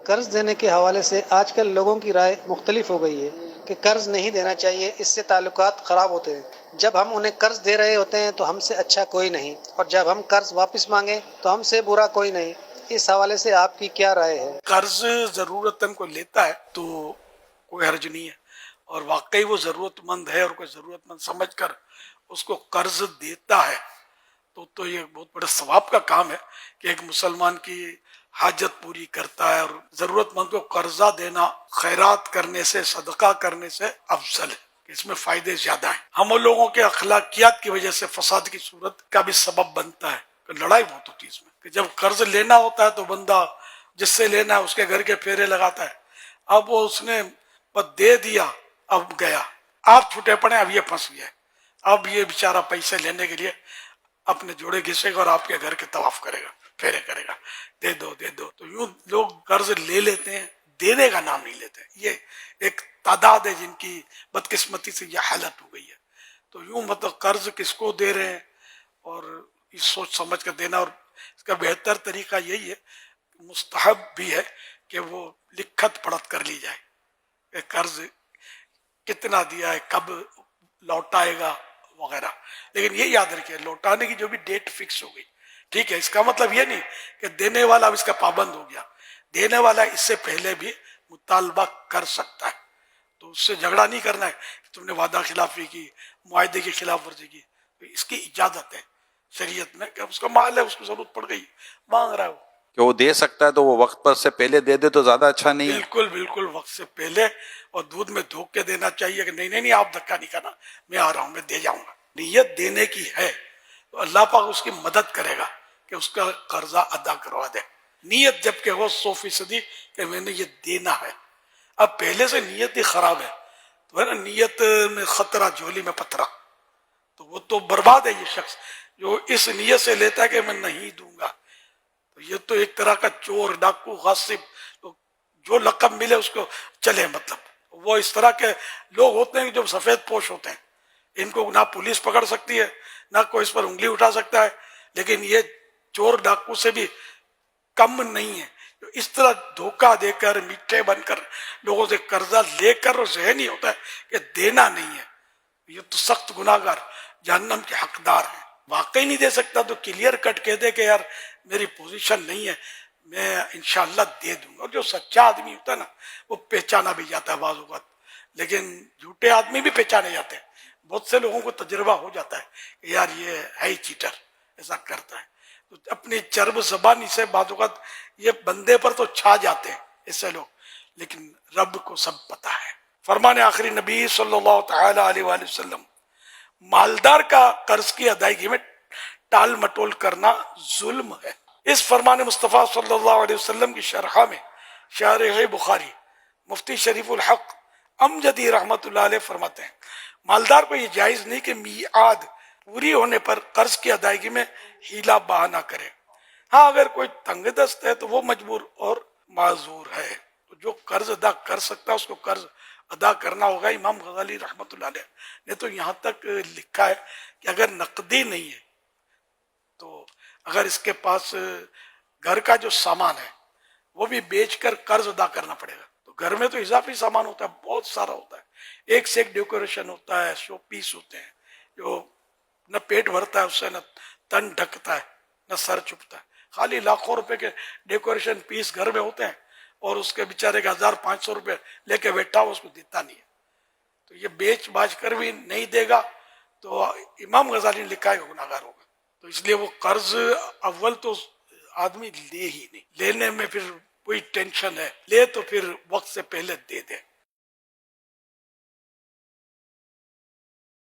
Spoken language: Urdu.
قرض دینے کے حوالے سے آج کل لوگوں کی رائے مختلف ہو گئی ہے کہ قرض نہیں دینا چاہیے، اس سے تعلقات خراب ہوتے ہیں۔ جب ہم انہیں قرض دے رہے ہوتے ہیں تو ہم سے اچھا کوئی نہیں، اور جب ہم قرض واپس مانگیں تو ہم سے برا کوئی نہیں۔ اس حوالے سے آپ کی کیا رائے ہے؟ قرض ضرورتاً کو لیتا ہے تو کوئی حرج نہیں ہے، اور واقعی وہ ضرورت مند ہے اور کوئی ضرورت مند سمجھ کر اس کو قرض دیتا ہے تو یہ بہت بڑا ثواب کا کام ہے کہ ایک مسلمان کی حاجت پوری کرتا ہے، اور ضرورت مند کو قرضہ دینا خیرات کرنے سے، صدقہ کرنے سے افضل ہے، اس میں فائدے زیادہ ہیں۔ ہم لوگوں کے اخلاقیات کی وجہ سے فساد کی صورت کا بھی سبب بنتا ہے کہ لڑائی بہت ہوتی ہے اس میں، کہ جب قرض لینا ہوتا ہے تو بندہ جس سے لینا ہے اس کے گھر کے پھیرے لگاتا ہے، اب وہ اس نے بس دے دیا، اب گیا، آپ چھوٹے پڑے، اب یہ پھنس گیا، اب یہ بیچارہ پیسے لینے کے لیے اپنے جوڑے گھسے گا اور آپ کے گھر کے طواف کرے گا، پھیرے کرے گا، دے دو دے دو۔ تو یوں لوگ قرض لے لیتے ہیں، دینے کا نام نہیں لیتے۔ یہ ایک تعداد ہے جن کی بدقسمتی سے یہ حالت ہو گئی ہے۔ تو یوں مطلب قرض کس کو دے رہے ہیں، اور یہ سوچ سمجھ کر دینا، اور اس کا بہتر طریقہ یہی ہے، مستحب بھی ہے کہ وہ لکھت پڑھت کر لی جائے کہ قرض کتنا دیا ہے، کب لوٹائے گا وغیرہ۔ لیکن یہ یاد رکھیے، لوٹانے کی جو بھی ڈیٹ فکس ہو گئی، ٹھیک ہے، اس کا مطلب یہ نہیں کہ دینے والا اب اس کا پابند ہو گیا، دینے والا اس سے پہلے بھی مطالبہ کر سکتا ہے، تو اس سے جھگڑا نہیں کرنا ہے کہ تم نے وعدہ خلافی کی، معاہدے کی خلاف ورزی کی۔ تو اس کی اجازت ہے شریعت میں کہ اس کا مال ہے، اس کو ضرورت پڑ گئی، مانگ رہا ہے وہ، کہ وہ دے سکتا ہے تو وہ وقت پر سے پہلے دے دے تو زیادہ اچھا نہیں ہے؟ بالکل بالکل وقت سے پہلے، اور دودھ میں دھوک کے دینا چاہیے کہ نہیں نہیں نہیں، آپ دھکا نہیں کرنا، میں آ رہا ہوں، میں دے جاؤں گا۔ نیت دینے کی ہے تو اللہ پاک اس کی مدد کرے گا کہ اس کا قرضہ ادا کروا دے۔ نیت جب کہ ہو 100% کہ میں نے یہ دینا ہے، اب پہلے سے نیت ہی خراب ہے تو ہے نا، نیت میں خطرہ جھولی میں پتھرا، تو وہ تو برباد ہے۔ یہ شخص جو اس نیت سے لیتا ہے کہ میں نہیں دوں گا، تو یہ تو ایک طرح کا چور، ڈاکو، غاصب، تو جو لقب ملے اس کو چلے، مطلب وہ اس طرح کے لوگ ہوتے ہیں جو سفید پوش ہوتے ہیں، ان کو نہ پولیس پکڑ سکتی ہے، نہ کوئی اس پر انگلی اٹھا سکتا ہے، لیکن یہ چور ڈاکو سے بھی کم نہیں ہے، جو اس طرح دھوکہ دے کر، میٹھے بن کر لوگوں سے قرضہ لے کر، اور ذہن ہی ہوتا ہے کہ دینا نہیں ہے، یہ تو سخت گناہگار جہنم کے حقدار ہیں۔ واقعی نہیں دے سکتا تو کلیئر کٹ کہہ دے کہ یار میری پوزیشن نہیں ہے، میں انشاءاللہ دے دوں گا۔ اور جو سچا آدمی ہوتا ہے نا، وہ پہچانا بھی جاتا ہے بعض اوقات، لیکن جھوٹے آدمی بھی پہچانے جاتے ہیں۔ بہت سے لوگوں کو تجربہ ہو جاتا ہے کہ یار یہ ہے ہی چیٹر، ایسا کرتا ہے، تو اپنی چرب زبانی سے بعض اوقات یہ بندے پر تو چھا جاتے ہیں ایسے لوگ، لیکن رب کو سب پتا ہے۔ فرمان آخری نبی صلی اللہ تعالی علیہ وآلہ وسلم، مالدار کا قرض کی ادائیگی میں ٹال مٹول کرنا ظلم ہے۔ اس فرمان مصطفیٰ صلی اللہ علیہ وسلم کی شرح میں شارح بخاری مفتی شریف الحق امجدی رحمت اللہ علیہ فرماتے ہیں، مالدار کو یہ جائز نہیں کہ میعاد پوری ہونے پر قرض کی ادائیگی میں ہیلا بہانہ کرے۔ ہاں اگر کوئی تنگ دست ہے تو وہ مجبور اور معذور ہے، تو جو قرض ادا کر سکتا ہے اس کو قرض ادا کرنا ہوگا۔ امام غزالی رحمت اللہ علیہ نے تو یہاں تک لکھا ہے کہ اگر نقدی نہیں ہے تو اگر اس کے پاس گھر کا جو سامان ہے وہ بھی بیچ کر قرض ادا کرنا پڑے گا۔ تو گھر میں تو اضافی سامان ہوتا ہے، بہت سارا ہوتا ہے، ایک سے ایک ڈیکوریشن ہوتا ہے، شو پیس ہوتے ہیں، جو نہ پیٹ بھرتا ہے اس سے، نہ تن ڈھکتا ہے، نہ سر چھپتا ہے، خالی لاکھوں روپے کے ڈیکوریشن پیس گھر میں ہوتے ہیں، اور اس کے بیچارے کا 1500 روپے لے کے بیٹھا ہو، اس کو دیتا نہیں ہے، تو یہ بیچ باج کر بھی نہیں دے گا تو امام غزالی نے لکھا ہے کہ گناہگار ہوگا۔ تو اس لیے وہ قرض اول تو آدمی لے ہی نہیں، لینے میں پھر کوئی ٹینشن ہے، لے تو پھر وقت سے پہلے دے دے۔